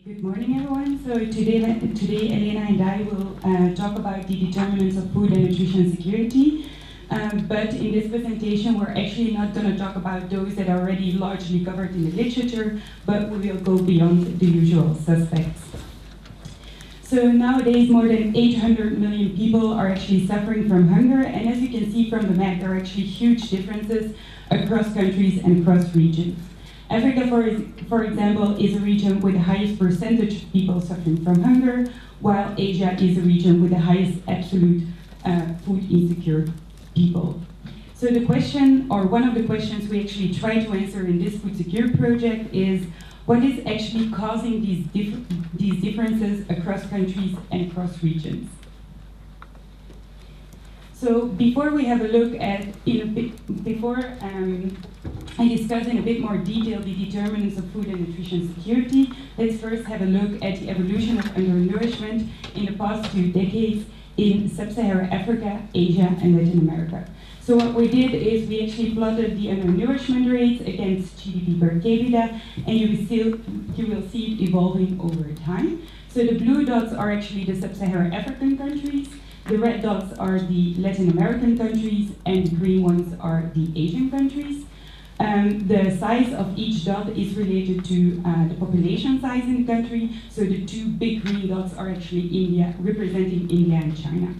Good morning, everyone. So today Elena and I will talk about the determinants of food and nutrition security. But in this presentation, we're actually not going to talk about those that are already largely covered in the literature, but we will go beyond the usual suspects. So nowadays, more than 800 million people are actually suffering from hunger, and as you can see from the map, there are actually huge differences across countries and across regions. Africa, for example, is a region with the highest percentage of people suffering from hunger, while Asia is a region with the highest absolute food insecure people. So the question, or one of the questions we actually try to answer in this FOODSECURE-project is, what is actually causing these differences across countries and across regions? So before we have a look at, I discuss in a bit more detail the determinants of food and nutrition security, let's first have a look at the evolution of undernourishment in the past 2 decades in Sub-Saharan Africa, Asia, and Latin America. So what we did is we actually plotted the undernourishment rates against GDP per capita, and you will see it evolving over time. So the blue dots are actually the Sub-Saharan African countries, the red dots are the Latin American countries, and the green ones are the Asian countries. The size of each dot is related to the population size in the country, so the 2 big green dots are actually India, representing India and China.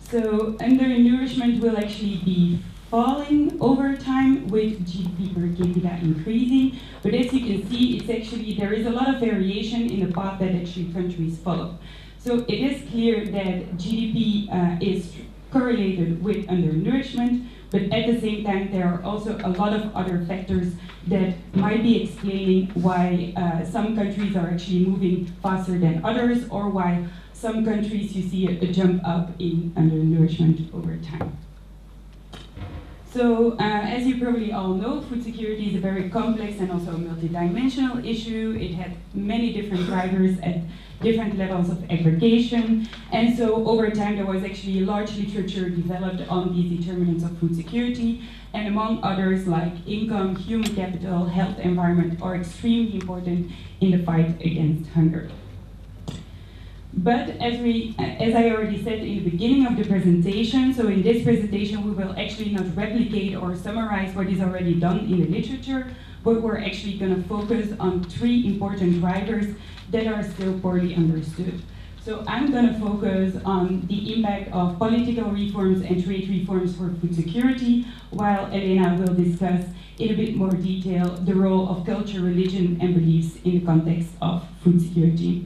So undernourishment will actually be falling over time with GDP per capita increasing, but as you can see, there is a lot of variation in the path that actually countries follow. So it is clear that GDP is correlated with undernourishment, but at the same time there are also a lot of other factors that might be explaining why some countries are actually moving faster than others, or why some countries you see a jump up in undernourishment over time. So as you probably all know, food security is a very complex and also a multidimensional issue. It had many different drivers at different levels of aggregation, and so over time there was actually a large literature developed on these determinants of food security, and among others like income, human capital, health, environment are extremely important in the fight against hunger. But as I already said in the beginning of the presentation, so in this presentation we will actually not replicate or summarize what is already done in the literature, but we're actually going to focus on 3 important drivers that are still poorly understood. So I'm going to focus on the impact of political reforms and trade reforms for food security, while Elena will discuss in a bit more detail the role of culture, religion, and beliefs in the context of food security.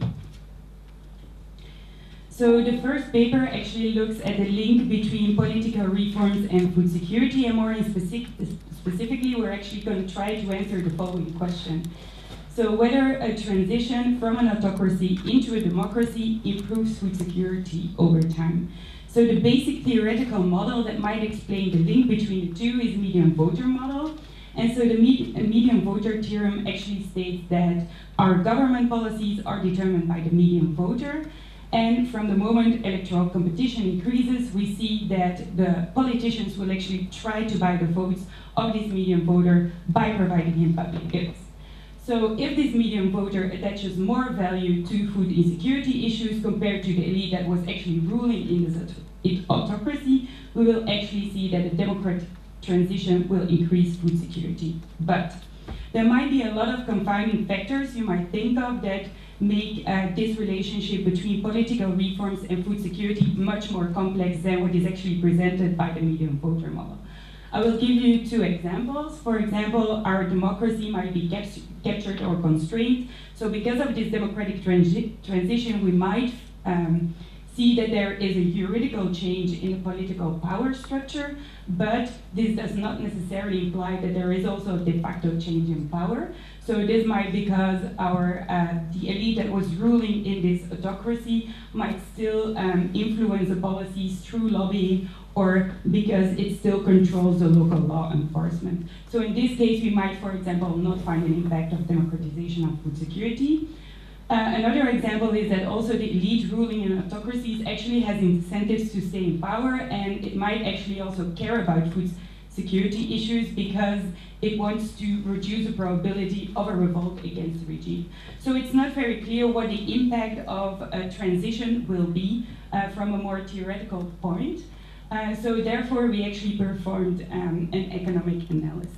So the first paper actually looks at the link between political reforms and food security, and more specifically, we're actually going to try to answer the following question. So whether a transition from an autocracy into a democracy improves food security over time. So the basic theoretical model that might explain the link between the two is the median voter model. And so the median voter theorem actually states that our government policies are determined by the median voter. And from the moment electoral competition increases, we see that the politicians will actually try to buy the votes of this median voter by providing him public goods. So if this median voter attaches more value to food insecurity issues compared to the elite that was actually ruling in this autocracy, we will actually see that the democratic transition will increase food security. But there might be a lot of confounding factors you might think of that make this relationship between political reforms and food security much more complex than what is actually presented by the median voter model. I will give you 2 examples. For example, our democracy might be captured or constrained. So because of this democratic transition, we might see that there is a theoretical change in the political power structure, but this does not necessarily imply that there is also a de facto change in power. So this might be because the elite that was ruling in this autocracy might still influence the policies through lobbying, or because it still controls the local law enforcement. So in this case, we might, for example, not find an impact of democratization of food security. Another example is that also the elite ruling in autocracies actually has incentives to stay in power, and it might actually also care about food security issues because it wants to reduce the probability of a revolt against the regime. So it's not very clear what the impact of a transition will be from a more theoretical point. So therefore, we actually performed an economic analysis.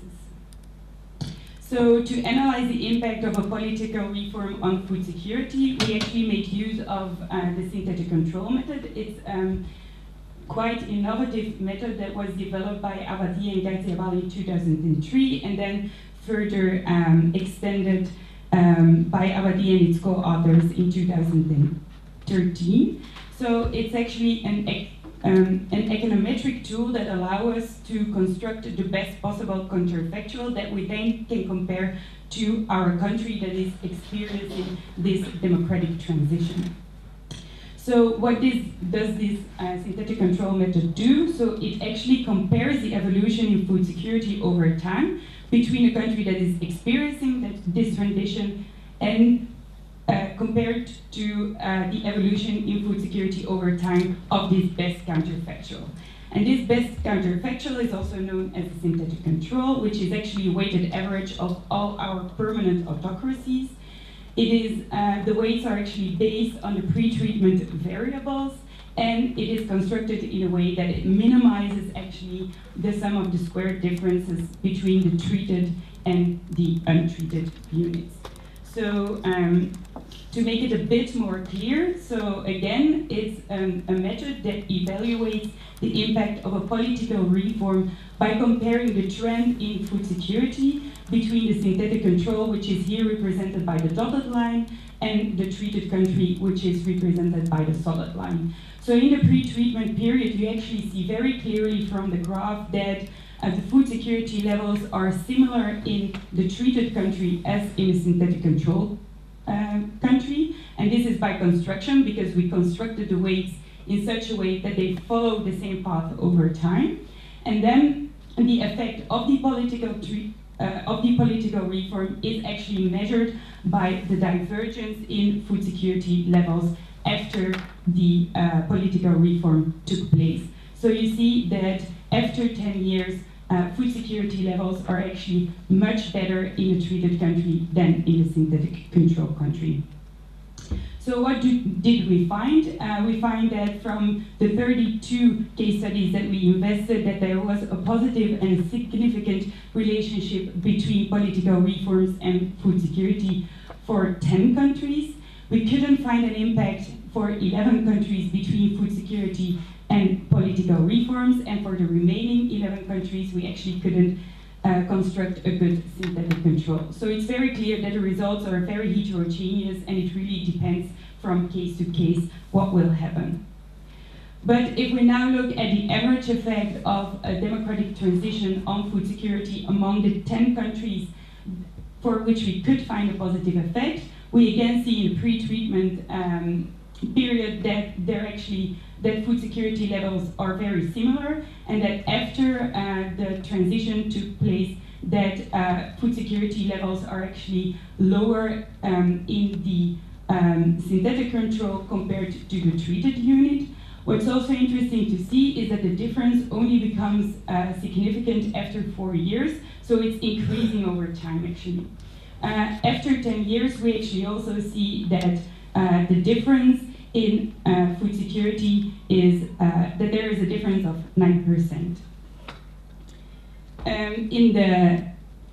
So to analyze the impact of a political reform on food security, we actually made use of the synthetic control method. It's quite innovative method that was developed by Abadi and Garciabal in 2003 and then further extended by Abadi and its co-authors in 2013. So it's actually an econometric tool that allows us to construct the best possible counterfactual that we then can compare to our country that is experiencing this democratic transition. So what does this synthetic control method do? So it actually compares the evolution in food security over time between a country that is experiencing this transition and compared to the evolution in food security over time of this best counterfactual. And this best counterfactual is also known as the synthetic control, which is actually a weighted average of all our permanent autocracies. It is, the weights are actually based on the pre-treatment variables, and it is constructed in a way that it minimizes actually the sum of the squared differences between the treated and the untreated units. So to make it a bit more clear, so again, it's a method that evaluates the impact of a political reform by comparing the trend in food security between the synthetic control, which is here represented by the dotted line, and the treated country, which is represented by the solid line. So in the pre-treatment period, you actually see very clearly from the graph that the food security levels are similar in the treated country as in the synthetic control country. And this is by construction, because we constructed the weights in such a way that they follow the same path over time. And then the effect of the political reform is actually measured by the divergence in food security levels after the political reform took place. So you see that after 10 years, food security levels are actually much better in the treated country than in the synthetic control country. So what did we find? We find that from the 32 case studies that we invested, that there was a positive and a significant relationship between political reforms and food security for 10 countries. We couldn't find an impact for 11 countries between food security and political reforms, and for the remaining 11 countries, we actually couldn't construct a good synthetic control. So it's very clear that the results are very heterogeneous, and it really depends from case to case what will happen. But if we now look at the average effect of a democratic transition on food security among the 10 countries for which we could find a positive effect, we again see in the pre-treatment period that that food security levels are very similar, and that after the transition took place, that food security levels are actually lower in the synthetic control compared to the treated unit. What's also interesting to see is that the difference only becomes significant after 4 years, so it's increasing over time actually. After 10 years, we actually also see that the difference in food security is that there is a difference of 9%. In the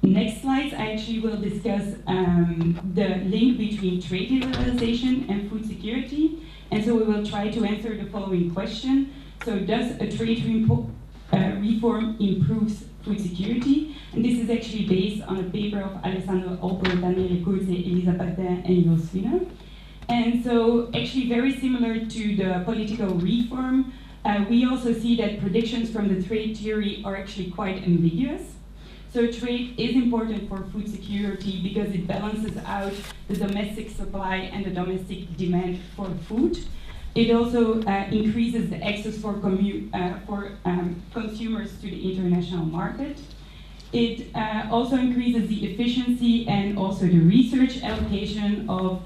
next slides, I actually will discuss the link between trade liberalization and food security. And so we will try to answer the following question. So does a trade reform improves food security? And this is actually based on a paper of Alessandro Olpo, Daniele Curzi, Elisa Patin, and Jos Wiener. And so actually very similar to the political reform, we also see that predictions from the trade theory are actually quite ambiguous. So trade is important for food security because it balances out the domestic supply and the domestic demand for food. It also increases the access for consumers to the international market. It also increases the efficiency and also the research allocation of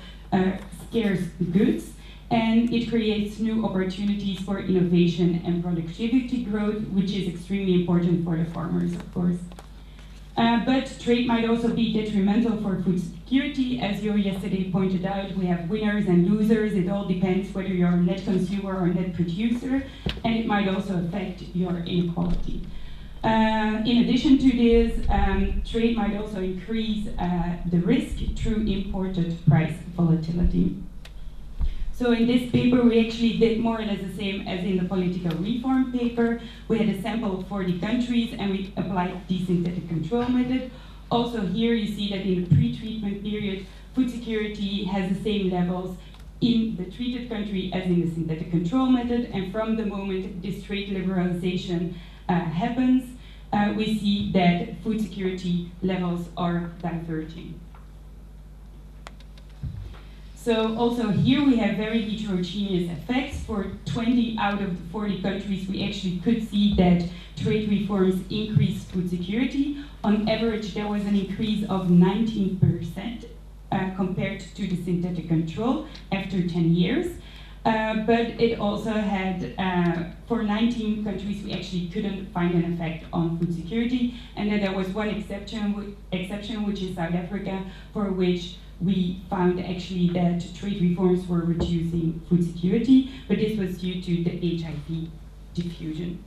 scarce goods, and it creates new opportunities for innovation and productivity growth, which is extremely important for the farmers, of course. But trade might also be detrimental for food security. As you yesterday pointed out, we have winners and losers. It all depends whether you're a net consumer or a net producer, and it might also affect your inequality. In addition to this, trade might also increase the risk through imported price volatility. So in this paper, we actually did more or less the same as in the political reform paper. We had a sample of 40 countries and we applied the synthetic control method. Also here you see that in the pre-treatment period, food security has the same levels in the treated country as in the synthetic control method. And from the moment this trade liberalization happens, we see that food security levels are diverging. So also here we have very heterogeneous effects. For 20 out of the 40 countries, we actually could see that trade reforms increased food security. On average, there was an increase of 19% compared to the synthetic control after 10 years. But it also had, for 19 countries, we actually couldn't find an effect on food security. And then there was one exception, which is South Africa, for which we found actually that trade reforms were reducing food security, but this was due to the HIV diffusion.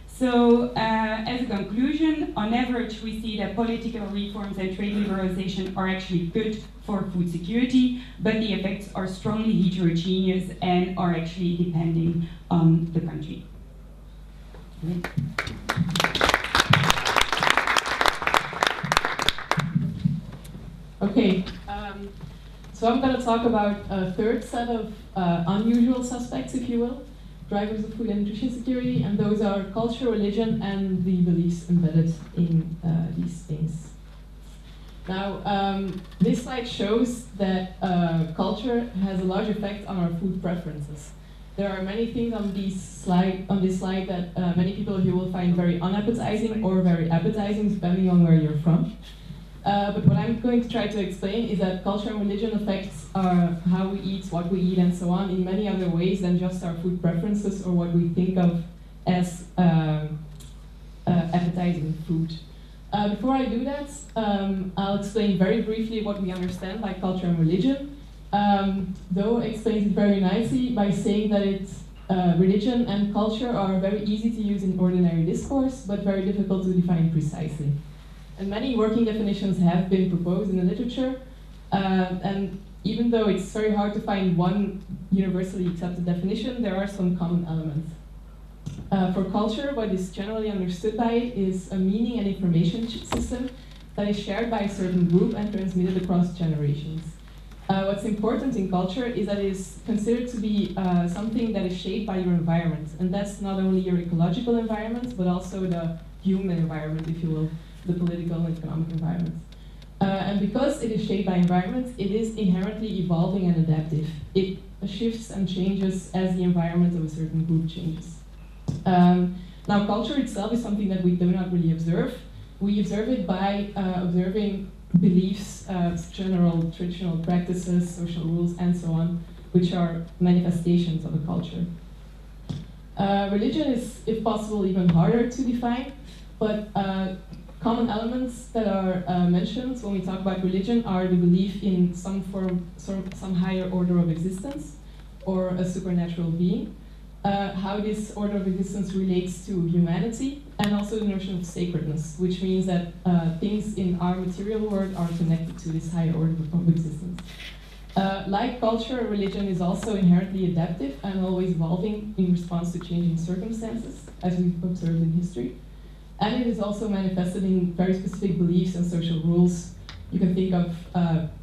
So as a conclusion, on average, we see that political reforms and trade liberalization are actually good for food security, but the effects are strongly heterogeneous and are actually depending on the country. Okay, so I'm going to talk about a third set of unusual suspects, if you will, drivers of food and nutrition security, and those are culture, religion, and the beliefs embedded in these things. Now, this slide shows that culture has a large effect on our food preferences. There are many things on this slide that many people of you will find very unappetizing or very appetizing, depending on where you're from. But what I'm going to try to explain is that culture and religion affects how we eat, what we eat, and so on in many other ways than just our food preferences or what we think of as appetizing food. Before I do that, I'll explain very briefly what we understand by culture and religion. Though explains it very nicely by saying that religion and culture are very easy to use in ordinary discourse, but very difficult to define precisely. And many working definitions have been proposed in the literature, and even though it's very hard to find one universally accepted definition, there are some common elements. For culture, what is generally understood by it is a meaning and information system that is shared by a certain group and transmitted across generations. What's important in culture is that it is considered to be something that is shaped by your environment, and that's not only your ecological environment, but also the human environment, if you will, the political and economic environment. And because it is shaped by environment, it is inherently evolving and adaptive. It shifts and changes as the environment of a certain group changes. Now, culture itself is something that we do not really observe. We observe it by observing beliefs, general traditional practices, social rules, and so on, which are manifestations of a culture. Religion is, if possible, even harder to define, but common elements that are mentioned when we talk about religion are the belief in some higher order of existence or a supernatural being, how this order of existence relates to humanity, and also the notion of sacredness, which means that things in our material world are connected to this higher order of existence. Like culture, religion is also inherently adaptive and always evolving in response to changing circumstances, as we've observed in history. And it is also manifested in very specific beliefs and social rules. You can think of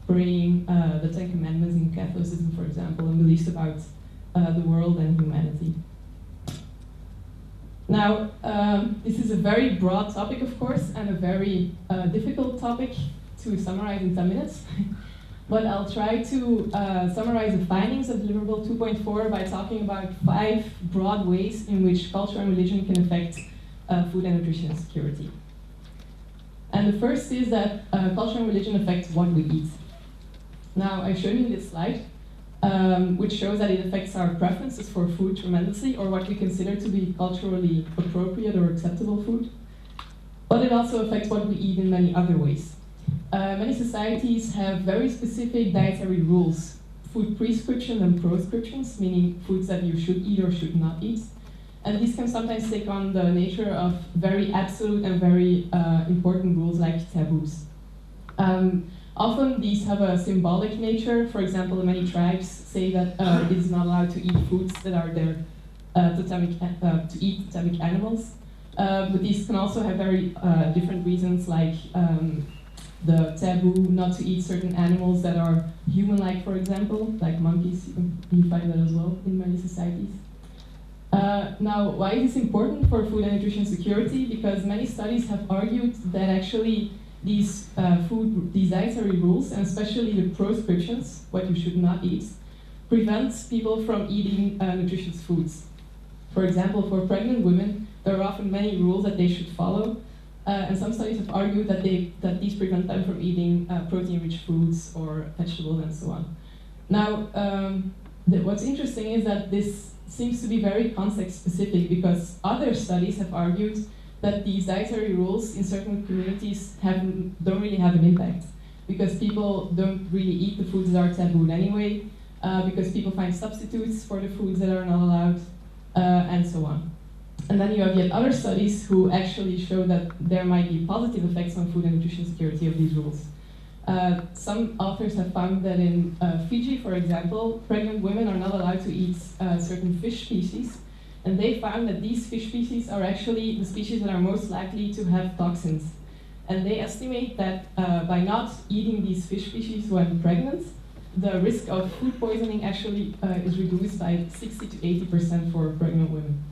praying the Ten Commandments in Catholicism, for example, and beliefs about the world and humanity. Now, this is a very broad topic, of course, and a very difficult topic to summarize in 10 minutes. But I'll try to summarize the findings of Deliverable 2.4 by talking about 5 broad ways in which culture and religion can affect food and nutrition security. And the first is that culture and religion affect what we eat. Now, I showed you this slide. which shows that it affects our preferences for food tremendously, or what we consider to be culturally appropriate or acceptable food. But it also affects what we eat in many other ways. Many societies have very specific dietary rules, food prescriptions and proscriptions, meaning foods that you should eat or should not eat. And these can sometimes take on the nature of very absolute and very important rules like taboos. Often these have a symbolic nature. For example, many tribes say that it is not allowed to eat foods that are there to eat totemic animals. But these can also have very different reasons, like the taboo not to eat certain animals that are human-like, for example, like monkeys. You find that as well in many societies. Now, why is this important for food and nutrition security? Because many studies have argued that actually these dietary rules, and especially the proscriptions, what you should not eat, prevents people from eating nutritious foods. For example, for pregnant women, there are often many rules that they should follow, and some studies have argued that these prevent them from eating protein-rich foods or vegetables and so on. Now, what's interesting is that this seems to be very context-specific, because other studies have argued that these dietary rules in certain communities don't really have an impact, because people don't really eat the foods that are tabooed anyway, because people find substitutes for the foods that are not allowed, and so on. And then you have yet other studies who actually show that there might be positive effects on food and nutrition security of these rules. Some authors have found that in Fiji, for example, pregnant women are not allowed to eat certain fish species, and they found that these fish species are actually the species that are most likely to have toxins. And they estimate that by not eating these fish species when pregnant, the risk of food poisoning actually is reduced by 60 to 80% for pregnant women.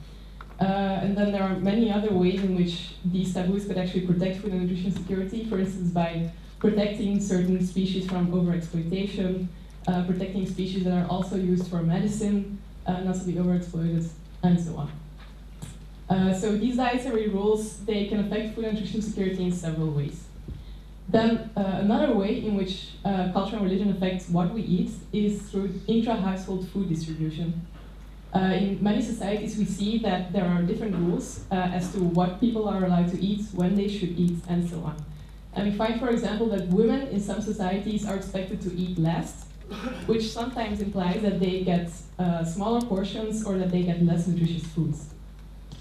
And then there are many other ways in which these taboos could actually protect food and nutrition security, for instance by protecting certain species from overexploitation, protecting species that are also used for medicine, not to be overexploited, and so on. So these dietary rules, they can affect food and nutrition security in several ways. Then another way in which culture and religion affects what we eat is through intra-household food distribution. In many societies we see that there are different rules as to what people are allowed to eat, when they should eat, and so on. And we find, for example, that women in some societies are expected to eat less, which sometimes implies that they get smaller portions or that they get less nutritious foods.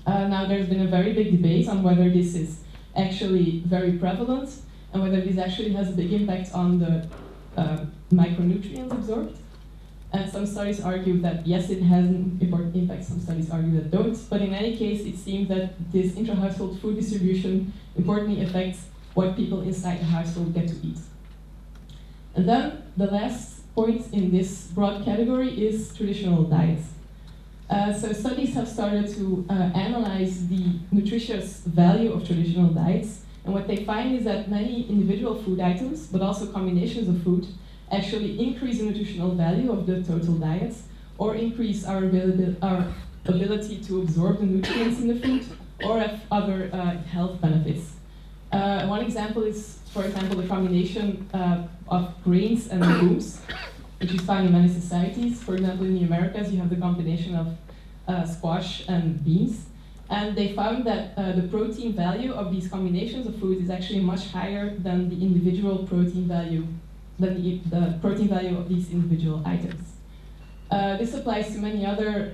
Now, there's been a very big debate on whether this is actually very prevalent and whether this actually has a big impact on the micronutrients absorbed. And some studies argue that yes, it has an important impact, some studies argue that don't. But in any case, it seems that this intra-household food distribution importantly affects what people inside the household get to eat. And then the last point in this broad category is traditional diets. So studies have started to analyze the nutritious value of traditional diets. And what they find is that many individual food items, but also combinations of food, actually increase the nutritional value of the total diets, or increase our ability to absorb the nutrients in the food, or have other health benefits. One example is, for example, the combination of grains and legumes, which is found in many societies. For example, in the Americas, you have the combination of squash and beans. And they found that the protein value of these combinations of foods is actually much higher than the individual protein value, the protein value of these individual items. This applies to many other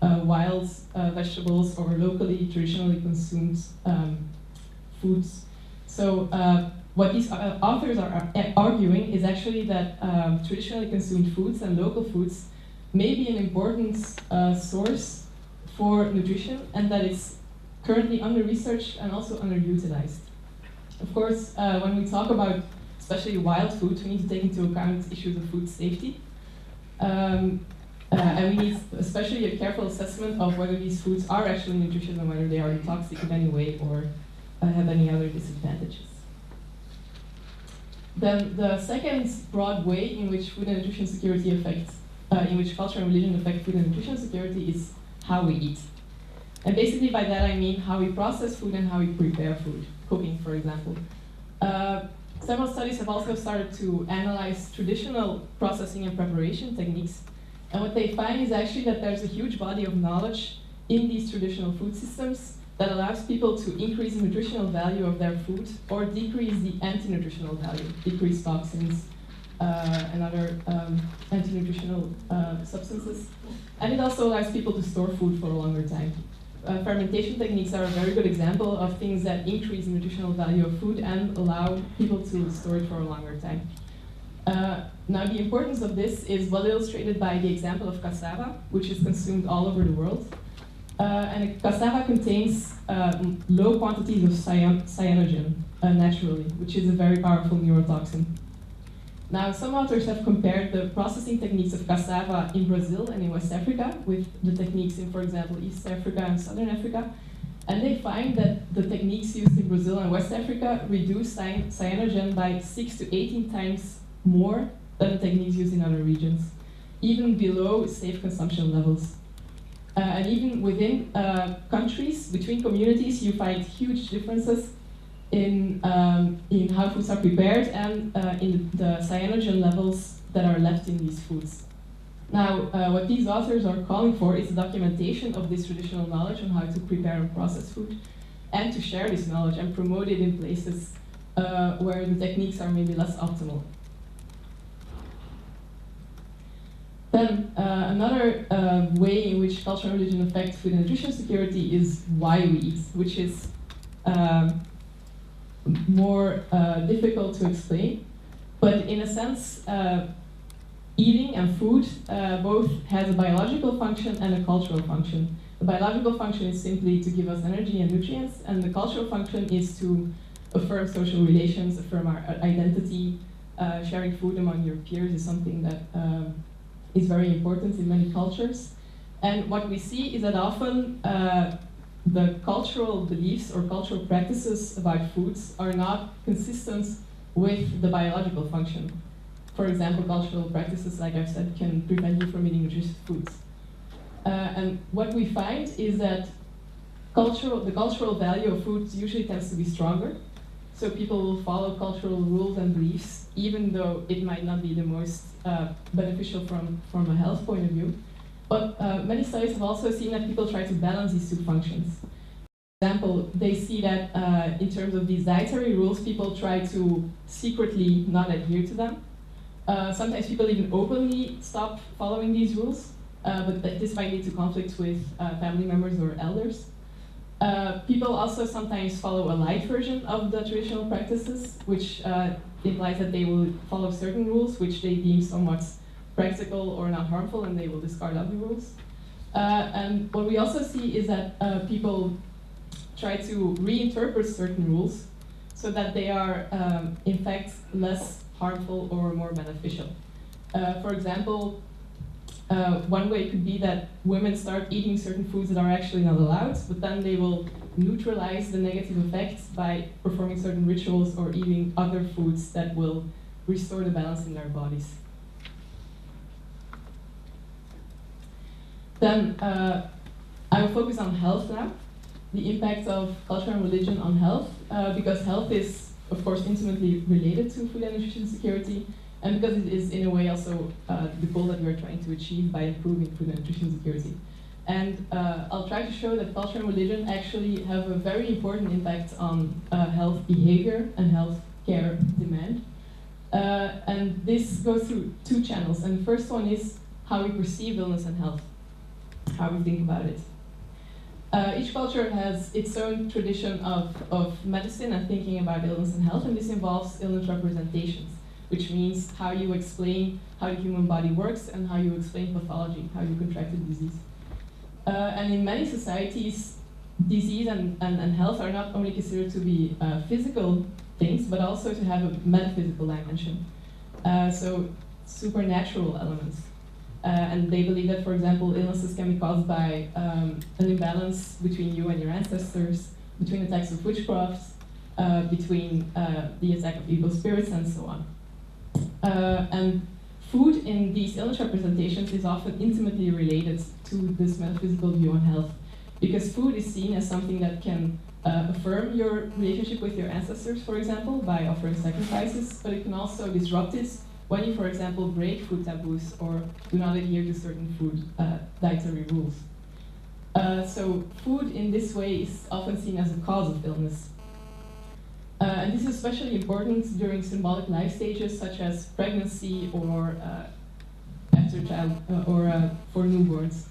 wild vegetables or locally, traditionally consumed foods. So what these authors are arguing is actually that traditionally consumed foods and local foods may be an important source for nutrition, and that it's currently under-researched and also underutilized. Of course, when we talk about especially wild foods, we need to take into account issues of food safety. And we need especially a careful assessment of whether these foods are actually nutritious and whether they are toxic in any way or have any other disadvantages. Then the second broad way in which food and nutrition security affects, in which culture and religion affect food and nutrition security is how we eat. And basically by that I mean how we process food and how we prepare food, cooking for example. Several studies have also started to analyze traditional processing and preparation techniques. And what they find is actually that there's a huge body of knowledge in these traditional food systems that allows people to increase the nutritional value of their food or decrease the anti-nutritional value, decrease toxins and other anti-nutritional substances. And it also allows people to store food for a longer time. Fermentation techniques are a very good example of things that increase the nutritional value of food and allow people to store it for a longer time. Now, the importance of this is well illustrated by the example of cassava, which is consumed all over the world. And cassava contains low quantities of cyanogen naturally, which is a very powerful neurotoxin. Now, some authors have compared the processing techniques of cassava in Brazil and in West Africa with the techniques in, for example, East Africa and Southern Africa. And they find that the techniques used in Brazil and West Africa reduce cyanogen by 6 to 18 times more than the techniques used in other regions, even below safe consumption levels. And even within countries, between communities, you find huge differences in how foods are prepared and in the cyanogen levels that are left in these foods. Now, what these authors are calling for is the documentation of this traditional knowledge on how to prepare and process food, and to share this knowledge and promote it in places where the techniques are maybe less optimal. Then another way in which culture and religion affect food and nutrition security is why we eat, which is more difficult to explain. But in a sense, eating and food both has a biological function and a cultural function. The biological function is simply to give us energy and nutrients, and the cultural function is to affirm social relations, affirm our identity. Sharing food among your peers is something that is very important in many cultures. And what we see is that often the cultural beliefs or cultural practices about foods are not consistent with the biological function. For example, cultural practices, like I've said, can prevent you from eating nutritious foods. And what we find is that the cultural value of foods usually tends to be stronger. So people will follow cultural rules and beliefs, even though it might not be the most beneficial from a health point of view. But many studies have also seen that people try to balance these two functions. For example, they see that in terms of these dietary rules, people try to secretly not adhere to them. Sometimes people even openly stop following these rules, but this might lead to conflicts with family members or elders. People also sometimes follow a light version of the traditional practices, which implies that they will follow certain rules which they deem somewhat practical or not harmful, and they will discard other rules. And what we also see is that people try to reinterpret certain rules so that they are in fact less harmful or more beneficial. For example, one way could be that women start eating certain foods that are actually not allowed, but then they will neutralize the negative effects by performing certain rituals or eating other foods that will restore the balance in their bodies. Then I will focus on health now, the impact of culture and religion on health, because health is, of course, intimately related to food and nutrition security, and because it is, in a way, also the goal that we're trying to achieve by improving food and nutrition security. And I'll try to show that culture and religion actually have a very important impact on health behavior and health care demand. And this goes through two channels. And the first one is how we perceive illness and health, how we think about it. Each culture has its own tradition of medicine and thinking about illness and health, and this involves illness representations, which means how you explain how the human body works and how you explain pathology, how you contract a disease. And in many societies, disease and health are not only considered to be physical things, but also to have a metaphysical dimension. So supernatural elements. And they believe that, for example, illnesses can be caused by an imbalance between you and your ancestors, between attacks of witchcraft, between the attack of evil spirits, and so on. And food in these illness representations is often intimately related to this metaphysical view on health, because food is seen as something that can affirm your relationship with your ancestors, for example, by offering sacrifices, but it can also disrupt it when you, for example, break food taboos or do not adhere to certain food dietary rules. So food in this way is often seen as a cause of illness. And this is especially important during symbolic life stages such as pregnancy or after child or for newborns.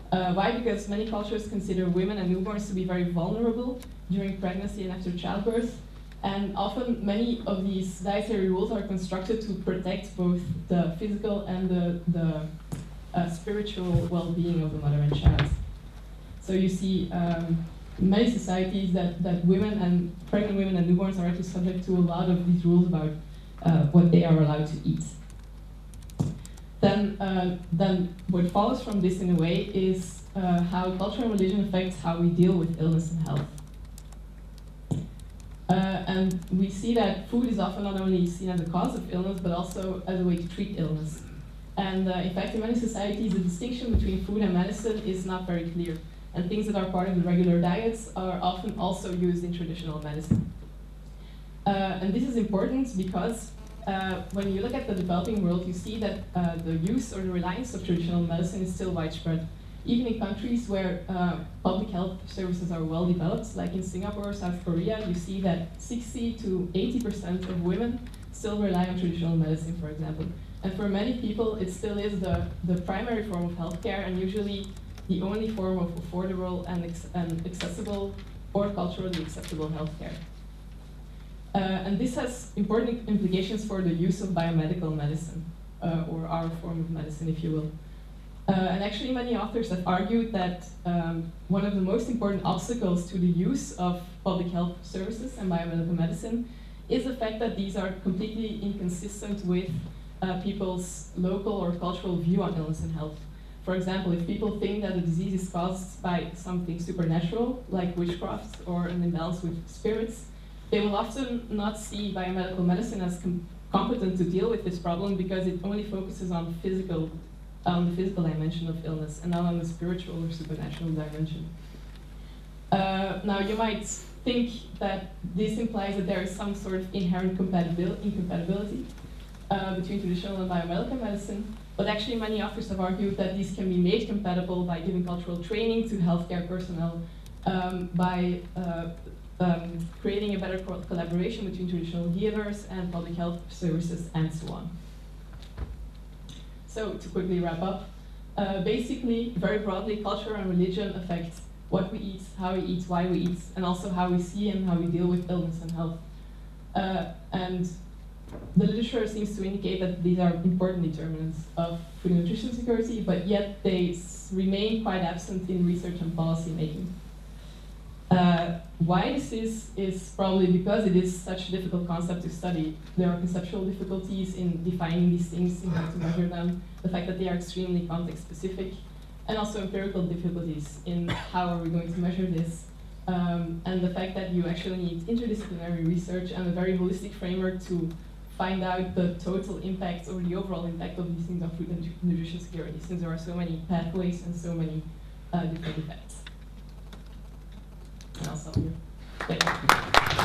Why? Because many cultures consider women and newborns to be very vulnerable during pregnancy and after childbirth, and often many of these dietary rules are constructed to protect both the physical and the spiritual well-being of the mother and child. So you see many societies that women and pregnant women and newborns are actually subject to a lot of these rules about what they are allowed to eat. Then what follows from this in a way is how culture and religion affects how we deal with illness and health. And we see that food is often not only seen as a cause of illness, but also as a way to treat illness. And in fact, in many societies, the distinction between food and medicine is not very clear. And things that are part of the regular diets are often also used in traditional medicine. And this is important because when you look at the developing world, you see that the use or the reliance of traditional medicine is still widespread. Even in countries where public health services are well developed, like in Singapore or South Korea, you see that 60 to 80% of women still rely on traditional medicine, for example. And for many people, it still is the primary form of healthcare and usually the only form of affordable and accessible or culturally acceptable healthcare. And this has important implications for the use of biomedical medicine, or our form of medicine, if you will. And actually, many authors have argued that one of the most important obstacles to the use of public health services and biomedical medicine is the fact that these are completely inconsistent with people's local or cultural view on illness and health. For example, if people think that a disease is caused by something supernatural, like witchcraft or an imbalance with spirits, they will often not see biomedical medicine as competent to deal with this problem because it only focuses on the physical dimension of illness and not on the spiritual or supernatural dimension. Now, you might think that this implies that there is some sort of inherent incompatibility between traditional and biomedical medicine, but actually many authors have argued that these can be made compatible by giving cultural training to healthcare personnel, by creating a better collaboration between traditional healers and public health services, and so on. So to quickly wrap up, basically, very broadly, culture and religion affect what we eat, how we eat, why we eat, and also how we see and how we deal with illness and health. And the literature seems to indicate that these are important determinants of food and nutrition security, but yet they remain quite absent in research and policy making. Why this is probably because it is such a difficult concept to study. There are conceptual difficulties in defining these things, in how to measure them, the fact that they are extremely context-specific, and also empirical difficulties in how are we going to measure this, and the fact that you actually need interdisciplinary research and a very holistic framework to find out the total impact or the overall impact of these things on food and nutrition security, since there are so many pathways and so many different effects. And I'll stop here. Thank you.